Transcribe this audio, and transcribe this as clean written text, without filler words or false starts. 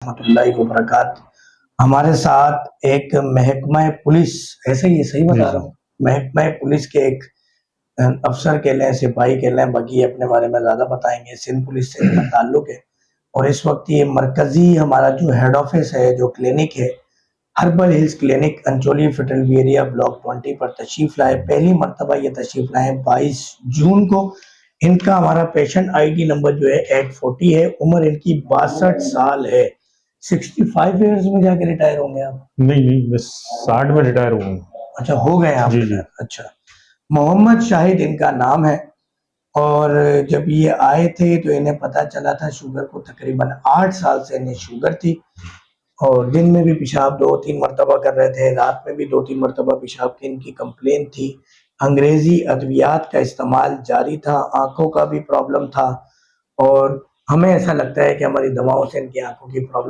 ورحمۃ اللہ وبرکاتہ۔ ہمارے ساتھ ایک محکمہ پولیس، ایسے ہی صحیح بتا رہا ہوں، محکمہ پولیس کے ایک افسر کہہ لیں، سپاہی کہہ لیں، باقی اپنے بارے میں زیادہ بتائیں گے، سندھ پولیس سے ان کا تعلق ہے۔ اور اس وقت یہ مرکزی ہمارا جو ہیڈ آفس ہے، جو کلینک ہے، ہربل ہلز کلینک انچولی فٹل ایریا بلاک 20 پر تشریف لائے۔ پہلی مرتبہ یہ تشریف لائے 22 جون کو۔ ان کا ہمارا پیشنٹ آئی ڈی نمبر جو ہے 840 ہے، عمر ان کی 62 سال ہے۔ 65 ایئرز میں جا کے ریٹائر ہوں گے آپ؟ نہیں، میں 60 میں ریٹائر ہوں۔ اچھا، ہو گئے آپ؟ جی۔ اچھا، محمد شاہد ان کا نام ہے۔ اور جب یہ آئے تھے تو انہیں پتا چلا تھا شوگر کو تقریباً 8 سال سے انہیں شوگر تھی، اور دن میں بھی پیشاب 2-3 مرتبہ کر رہے تھے، رات میں بھی 2-3 مرتبہ پیشاب کی ان کی کمپلین تھی۔ انگریزی ادویات کا استعمال جاری تھا، آنکھوں کا بھی پرابلم تھا، اور ہمیں ایسا لگتا ہے کہ ہماری دواؤں سے ان کی آنکھوں کی پرابلم